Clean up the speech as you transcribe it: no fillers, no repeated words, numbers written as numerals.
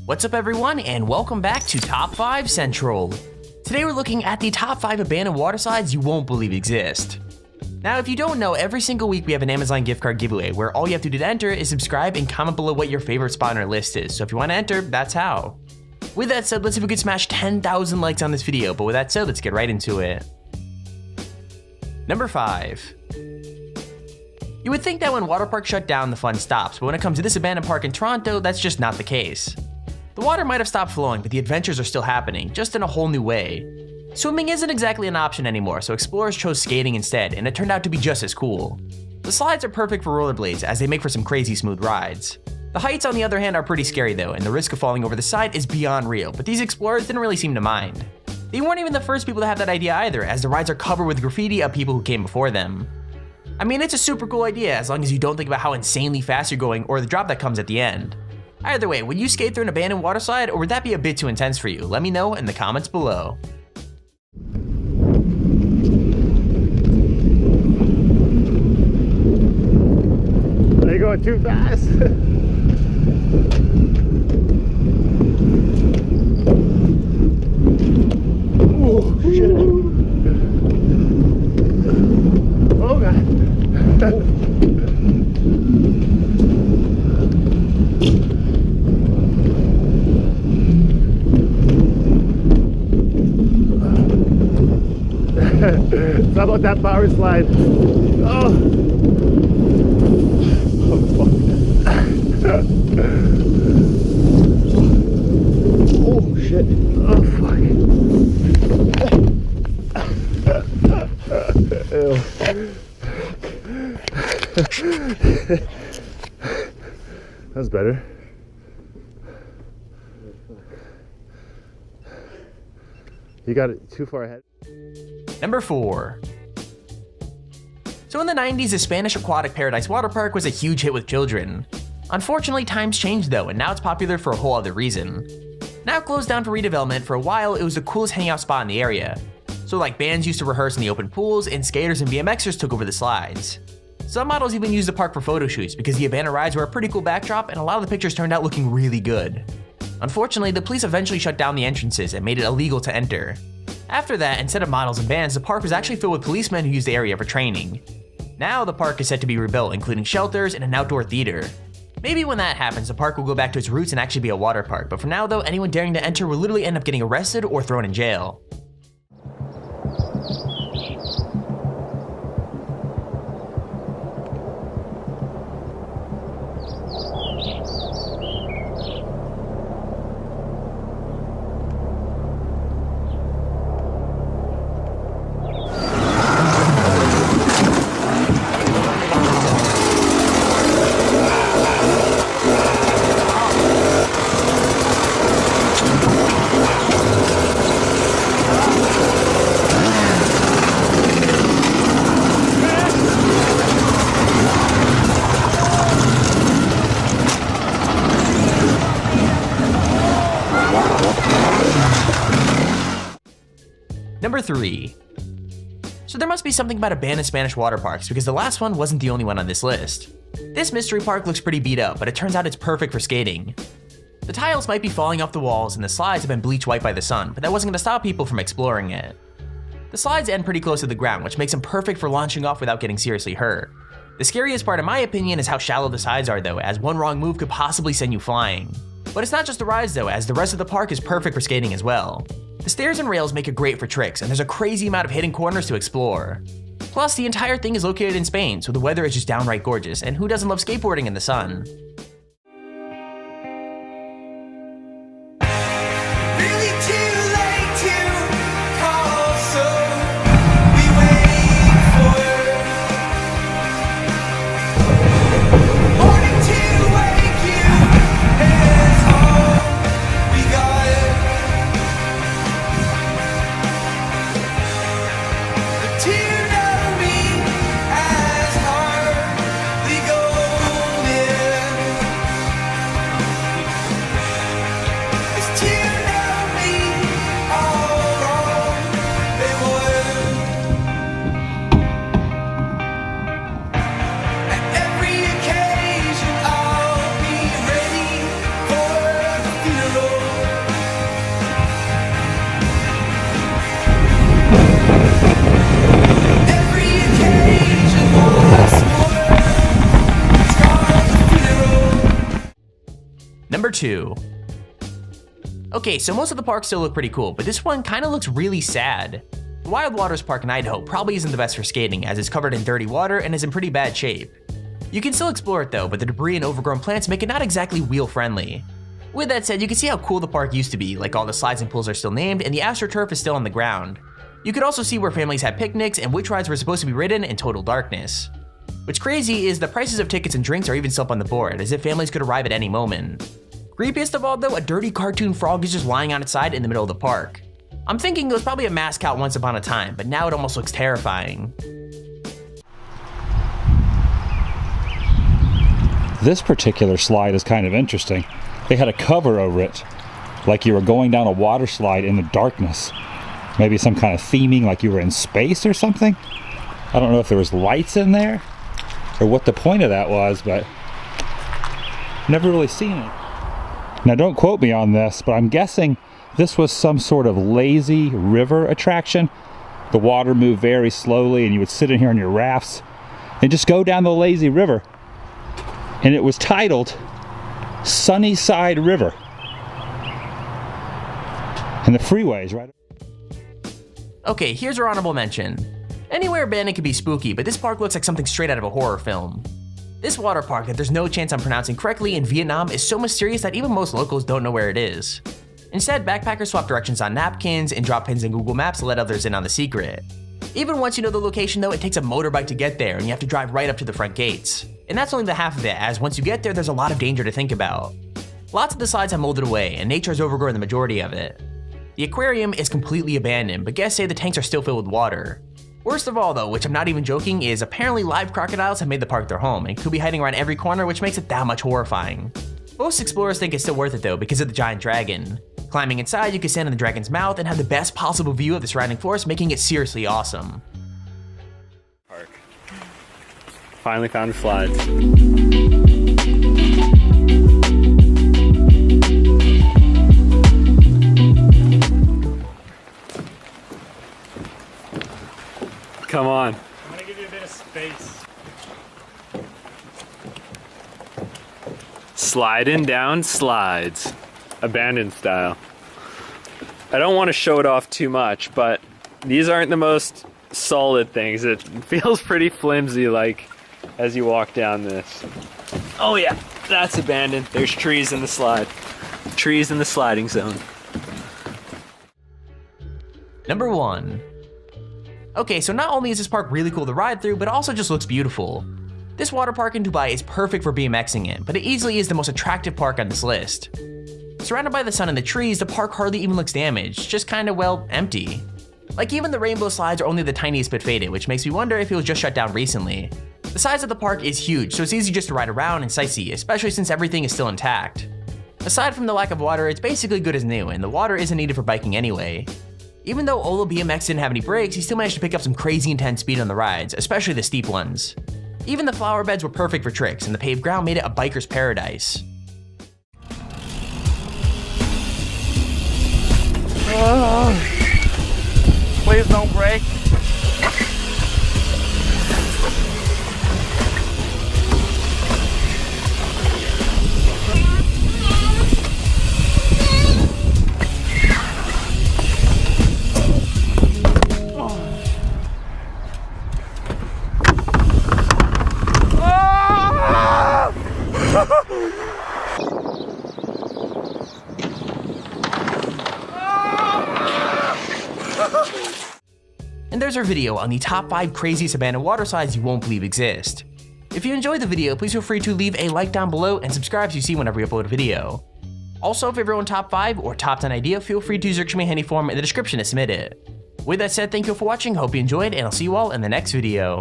What's up everyone, and welcome back to Top 5 Central. Today we're looking at the top 5 abandoned water slides you won't believe exist. Now if you don't know, every single week we have an Amazon gift card giveaway where all you have to do to enter is subscribe and comment below what your favorite spot on our list is, so if you want to enter, that's how. With that said, let's see if we can smash 10,000 likes on this video, but with that said, let's get right into it. Number 5. You would think that when Waterpark shut down, the fun stops, but when it comes to this abandoned park in Toronto, that's just not the case. The water might have stopped flowing, but the adventures are still happening, just in a whole new way. Swimming isn't exactly an option anymore, so explorers chose skating instead, and it turned out to be just as cool. The slides are perfect for rollerblades, as they make for some crazy smooth rides. The heights, on the other hand, are pretty scary though, and the risk of falling over the side is beyond real, but these explorers didn't really seem to mind. They weren't even the first people to have that idea either, as the rides are covered with graffiti of people who came before them. I mean, it's a super cool idea as long as you don't think about how insanely fast you're going or the drop that comes at the end. Either way, would you skate through an abandoned water slide, or would that be a bit too intense for you? Let me know in the comments below. Are you going too fast? Oh shit. Oh god. It's about that power slide. Oh. Oh shit. Oh fuck. That's better. You got it too far ahead. Number 4. So in the 90s, the Spanish Aquatic Paradise Waterpark was a huge hit with children. Unfortunately, times changed though, and now it's popular for a whole other reason. Now closed down for redevelopment, for a while it was the coolest hangout spot in the area. So like bands used to rehearse in the open pools, and skaters and BMXers took over the slides. Some models even used the park for photo shoots because the abandoned rides were a pretty cool backdrop and a lot of the pictures turned out looking really good. Unfortunately, the police eventually shut down the entrances and made it illegal to enter. After that, instead of models and bands, the park was actually filled with policemen who used the area for training. Now the park is set to be rebuilt, including shelters and an outdoor theater. Maybe when that happens, the park will go back to its roots and actually be a water park, but for now though, anyone daring to enter will literally end up getting arrested or thrown in jail. Number 3. So there must be something about abandoned Spanish water parks because the last one wasn't the only one on this list. This mystery park looks pretty beat up, but it turns out it's perfect for skating. The tiles might be falling off the walls and the slides have been bleached white by the sun, but that wasn't going to stop people from exploring it. The slides end pretty close to the ground, which makes them perfect for launching off without getting seriously hurt. The scariest part in my opinion is how shallow the sides are though, as one wrong move could possibly send you flying. But it's not just the rides though, as the rest of the park is perfect for skating as well. The stairs and rails make it great for tricks, and there's a crazy amount of hidden corners to explore. Plus, the entire thing is located in Spain, so the weather is just downright gorgeous, and who doesn't love skateboarding in the sun? 2. Okay, so most of the parks still look pretty cool, but this one kinda looks really sad. The Wild Waters Park in Idaho probably isn't the best for skating, as it's covered in dirty water and is in pretty bad shape. You can still explore it though, but the debris and overgrown plants make it not exactly wheel friendly. With that said, you can see how cool the park used to be, like all the slides and pools are still named and the AstroTurf is still on the ground. You could also see where families had picnics and which rides were supposed to be ridden in total darkness. What's crazy is the prices of tickets and drinks are even still up on the board, as if families could arrive at any moment. Creepiest of all though, a dirty cartoon frog is just lying on its side in the middle of the park. I'm thinking it was probably a mascot once upon a time, but now it almost looks terrifying. This particular slide is kind of interesting. They had a cover over it, like you were going down a water slide in the darkness. Maybe some kind of theming, like you were in space or something. I don't know if there was lights in there or what the point of that was, but never really seen it. Now don't quote me on this, but I'm guessing this was some sort of lazy river attraction. The water moved very slowly and you would sit in here on your rafts and just go down the lazy river. And it was titled Sunnyside River. And the freeways, right? Okay, here's our honorable mention. Anywherebanned can be spooky, but this park looks like something straight out of a horror film. This water park that there's no chance I'm pronouncing correctly in Vietnam is so mysterious that even most locals don't know where it is. Instead, backpackers swap directions on napkins and drop pins in Google Maps to let others in on the secret. Even once you know the location though, it takes a motorbike to get there and you have to drive right up to the front gates. And that's only the half of it, as once you get there, there's a lot of danger to think about. Lots of the slides have molded away, and nature has overgrown the majority of it. The aquarium is completely abandoned, but guests say the tanks are still filled with water. Worst of all though, which I'm not even joking, is apparently live crocodiles have made the park their home, and could be hiding around every corner, which makes it that much horrifying. Most explorers think it's still worth it though, because of the giant dragon. Climbing inside, you can stand in the dragon's mouth and have the best possible view of the surrounding forest, making it seriously awesome. Park. Finally found the slides. Come on. I'm gonna give you a bit of space. Sliding down slides. Abandoned style. I don't want to show it off too much, but these aren't the most solid things. It feels pretty flimsy, like, as you walk down this. Oh yeah, that's abandoned. There's trees in the slide. Trees in the sliding zone. Number 1. Okay, so not only is this park really cool to ride through, but it also just looks beautiful. This water park in Dubai is perfect for BMXing in, but it easily is the most attractive park on this list. Surrounded by the sun and the trees, the park hardly even looks damaged, just kinda, well, empty. Like even the rainbow slides are only the tiniest bit faded, which makes me wonder if it was just shut down recently. The size of the park is huge, so it's easy just to ride around and sightsee, especially since everything is still intact. Aside from the lack of water, it's basically good as new, and the water isn't needed for biking anyway. Even though Olo BMX didn't have any brakes, he still managed to pick up some crazy intense speed on the rides, especially the steep ones. Even the flower beds were perfect for tricks, and the paved ground made it a biker's paradise. Please don't break. And there's our video on the top 5 craziest abandoned water slides you won't believe exist. If you enjoyed the video, please feel free to leave a like down below and subscribe so you see whenever we upload a video. Also, if you have your own top 5 or top 10 idea, feel free to use your Extremely Handy form in the description to submit it. With that said, thank you for watching, hope you enjoyed, and I'll see you all in the next video.